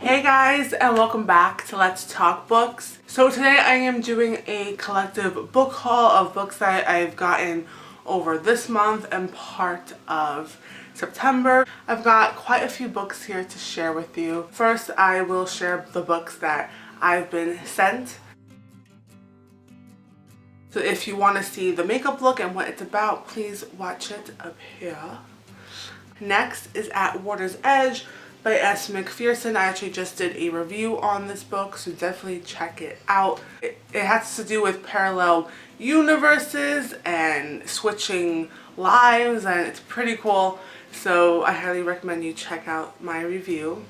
Hey guys, and welcome back to Let's Talk Books. So today I am doing a collective book haul of books that I've gotten over this month and part of September. I've got quite a few books here to share with you. First, I will share the books that I've been sent. So if you want to see the makeup look and what it's about, please watch it up here. Next is At Water's Edge by S. McPherson. I actually just did a review on this book, so definitely check it out. It has to do with parallel universes and switching lives, and it's pretty cool, so I highly recommend you check out my review.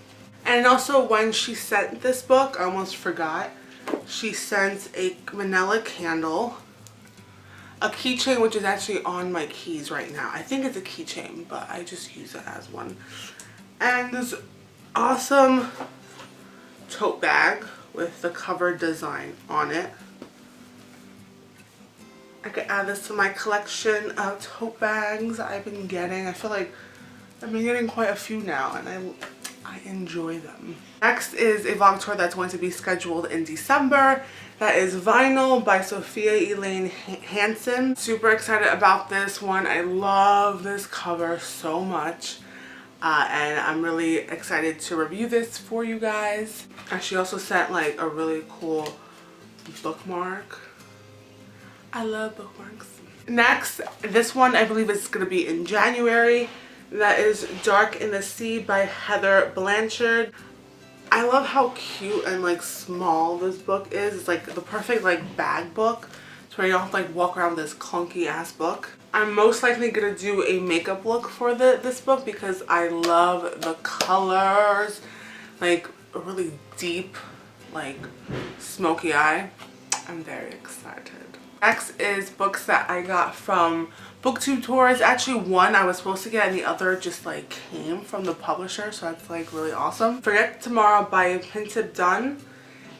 And also, when she sent this book, I almost forgot, she sent a manila candle, a keychain, which is actually on my keys right now. I think it's a keychain, but I just use it as one. And this awesome tote bag with the cover design on it. I could add this to my collection of tote bags I've been getting. I feel like I've been getting quite a few now, and I enjoy them. Next is a vlog tour that's going to be scheduled in December. That is Vinyl by Sophia Elaine Hansen. Super excited about this one. I love this cover so much. And I'm really excited to review this for you guys. And she also sent like a really cool bookmark. I love bookmarks. Next, this one I believe is going to be in January. That is Dark in the Sea by Heather Blanchard. I love how cute and like small this book is. It's like the perfect like bag book. It's where you don't have to like walk around this clunky ass book. I'm most likely gonna do a makeup look for this book because I love the colors, like a really deep, like smoky eye. I'm very excited. Next is books that I got from BookTube tours. Actually, one I was supposed to get and the other just like came from the publisher, so that's like really awesome. Forget Tomorrow by Pintip Dunn,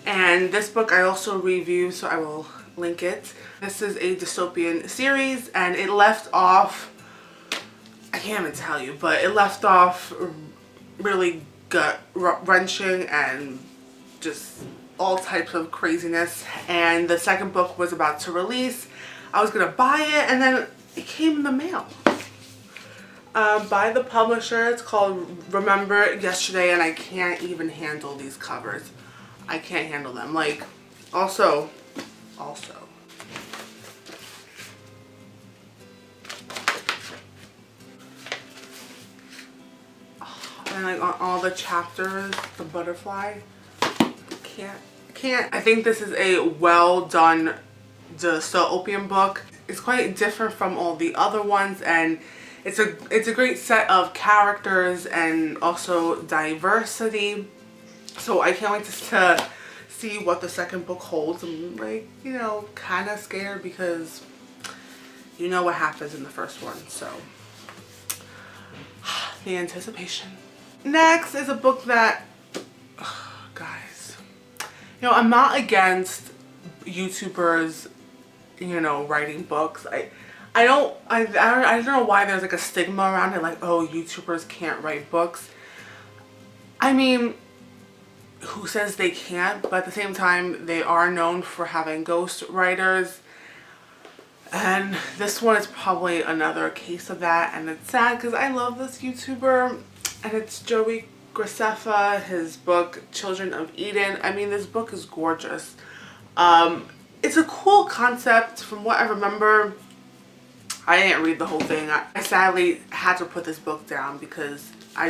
and this book I also reviewed, so I will link it. This is a dystopian series, and it left off, I can't even tell you, but it left off really gut-wrenching and just all types of craziness. And the second book was about to release. I was gonna buy it, and then it came in the mail by the publisher. It's called Remember Yesterday, and I can't even handle these covers. I can't handle them. Like, also and like on all the chapters, the butterfly, can't. I think this is a well done dystopian book. It's quite different from all the other ones, and it's a great set of characters and also diversity. So I can't wait to see what the second book holds. I'm like, you know, kind of scared because you know what happens in the first one, so the anticipation. Next is a book that, guys, you know, I'm not against YouTubers, you know, writing books. I don't know why there's like a stigma around it, like, oh, YouTubers can't write books. I mean, who says they can't? But at the same time, they are known for having ghost writers, and this one is probably another case of that. And it's sad because I love this YouTuber, and it's Joey Graceffa. His book Children of Eden, I mean, this book is gorgeous. It's a cool concept. From what I remember, I didn't read the whole thing. I sadly had to put this book down because I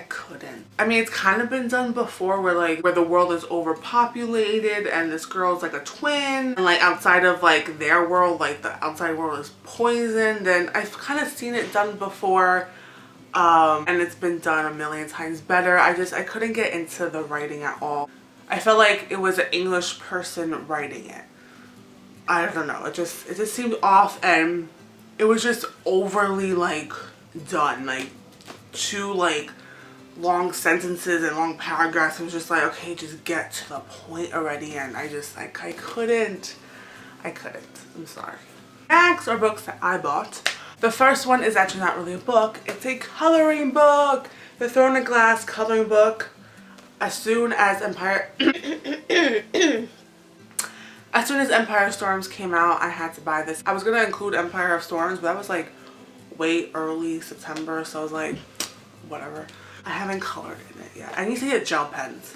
couldn't. I mean, it's kind of been done before where the world is overpopulated and this girl's like a twin, and like outside of like their world, like the outside world is poisoned, and I've kind of seen it done before, and it's been done a million times better. I couldn't get into the writing at all. I felt like it was an English person writing it. I don't know, it just seemed off, and it was just overly like done, like too like long sentences and long paragraphs. It was just like, okay, just get to the point already, and I couldn't. I'm sorry. Next are books that I bought. The first one is actually not really a book, it's a coloring book. The Throne of Glass coloring book. As soon as Empire Storms came out, I had to buy this. I was gonna include Empire of Storms, but that was like way early September, so I was like, whatever. I haven't colored in it yet. I need to get gel pens.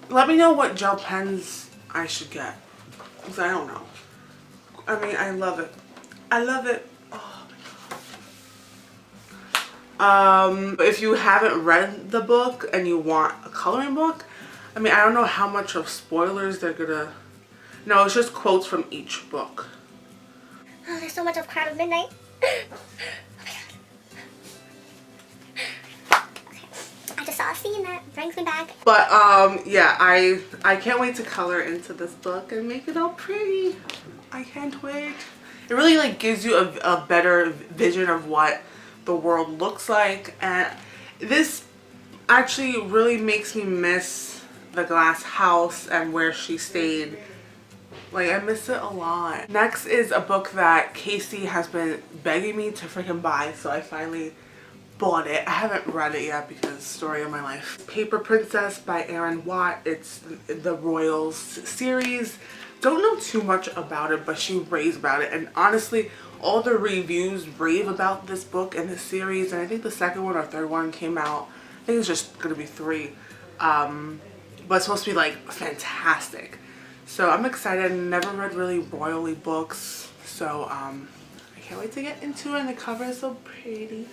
Let me know what gel pens I should get, because I don't know. I mean, I love it. I love it. Oh my god. If you haven't read the book and you want a coloring book, I mean, I don't know how much of spoilers they're gonna... No, it's just quotes from each book. Oh, there's so much of Crown of Midnight. Oh my god. Okay. I just saw a scene that brings me back. But yeah, I can't wait to color into this book and make it all pretty. I can't wait. It really like gives you a better vision of what the world looks like, and this actually really makes me miss the glass house and where she stayed. Like, I miss it a lot. Next is a book that Casey has been begging me to freaking buy, so I finally bought it. I haven't read it yet because story of my life. Paper Princess by Erin Watt. It's the Royals series. Don't know too much about it, but she raves about it, and honestly all the reviews rave about this book and this series, and I think the second one or third one came out. I think it's just gonna be 3, but it's supposed to be like fantastic. So I'm excited. I never read really royally books, so I can't wait to get into it, and the cover is so pretty.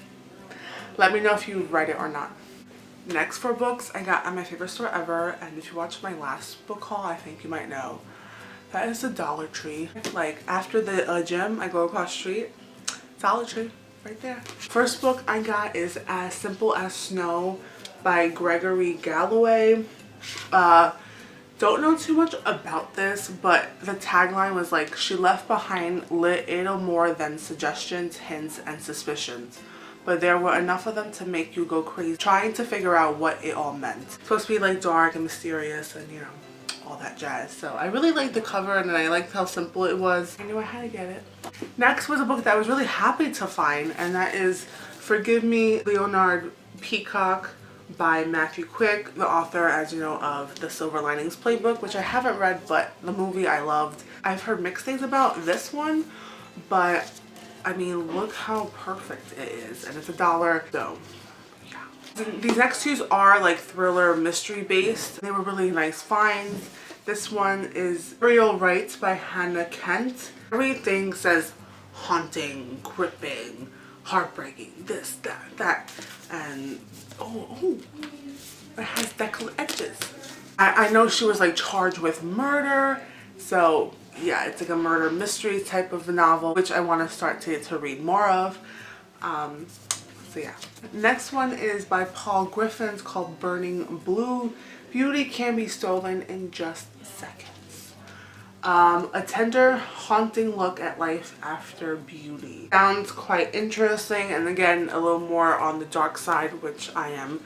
Let me know if you read it or not. Next for books, I got at my favorite store ever, and if you watched my last book haul, I think you might know. That is the Dollar Tree. Like, after the gym, I go across the street. Dollar Tree, right there. First book I got is As Simple as Snow by Gregory Galloway. Don't know too much about this, but the tagline was like, she left behind little more than suggestions, hints, and suspicions. But there were enough of them to make you go crazy, trying to figure out what it all meant. It's supposed to be like dark and mysterious and, you know, all that jazz. So I really liked the cover, and I liked how simple it was. I knew I had to get it. Next was a book that I was really happy to find, and that is Forgive Me, Leonard Peacock by Matthew Quick, the author, as you know, of The Silver Linings Playbook, which I haven't read, but the movie I loved. I've heard mixed things about this one, but I mean, look how perfect it is, and it's $1, so yeah. These next 2 are like thriller mystery based. They were really nice finds. This one is Burial Rites by Hannah Kent. Everything says haunting, gripping, heartbreaking, this, that, and oh, it has decollete edges. I know she was like charged with murder, so yeah, it's like a murder mystery type of novel, which I want to start to read more of. So yeah. Next one is by Paul Griffin. It's called Burning Blue. Beauty can be stolen in just seconds. A tender, haunting look at life after beauty. Sounds quite interesting, and again, a little more on the dark side, which I am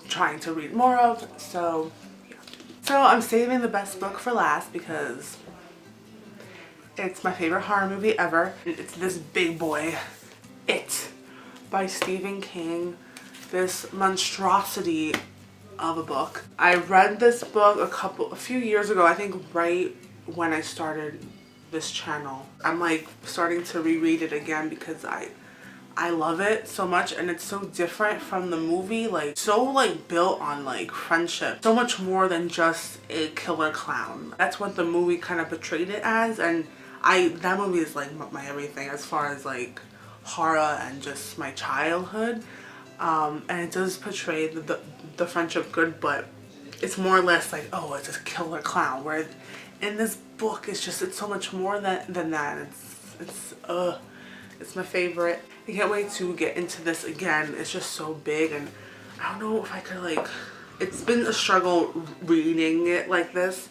trying to read more of. So yeah. So I'm saving the best book for last because it's my favorite horror movie ever. It's this big boy, It, by Stephen King. This monstrosity of a book. I read this book a few years ago, I think right when I started this channel. I'm like starting to reread it again because I love it so much, and it's so different from the movie, like so like built on like friendship, so much more than just a killer clown. That's what the movie kind of portrayed it as, and that movie is like my everything as far as like horror and just my childhood. And it does portray the friendship good, but it's more or less like, oh, it's a killer clown, where in this book it's so much more than that. It's my favorite. I can't wait to get into this again. It's just so big, and I don't know if I could like, it's been a struggle reading it like this.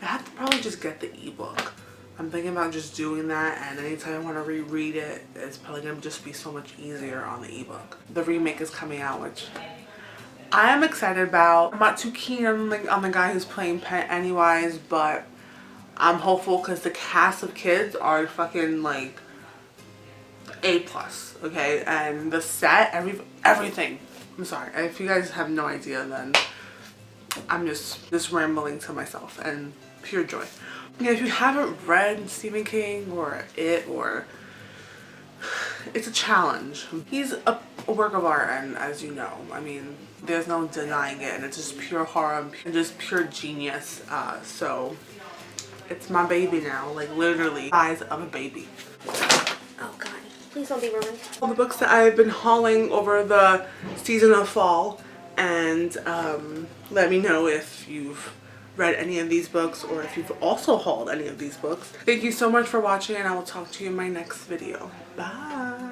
I have to probably just get the ebook. I'm thinking about just doing that, and anytime I want to reread it, it's probably going to just be so much easier on the ebook. The remake is coming out, which I am excited about. I'm not too keen on the guy who's playing Pennywise, but I'm hopeful because the cast of kids are fucking like A+, okay? And the set, everything. I'm sorry, if you guys have no idea, then I'm just rambling to myself and pure joy. Yeah, if you haven't read Stephen King or It, or it's a challenge. He's a work of art, and as you know, I mean, there's no denying it, and it's just pure horror and just pure genius. So it's my baby now, like literally the size of a baby. Oh god, please don't be ruined. All the books that I've been hauling over the season of fall, and let me know if you've read any of these books or if you've also hauled any of these books. Thank you so much for watching, and I will talk to you in my next video. Bye!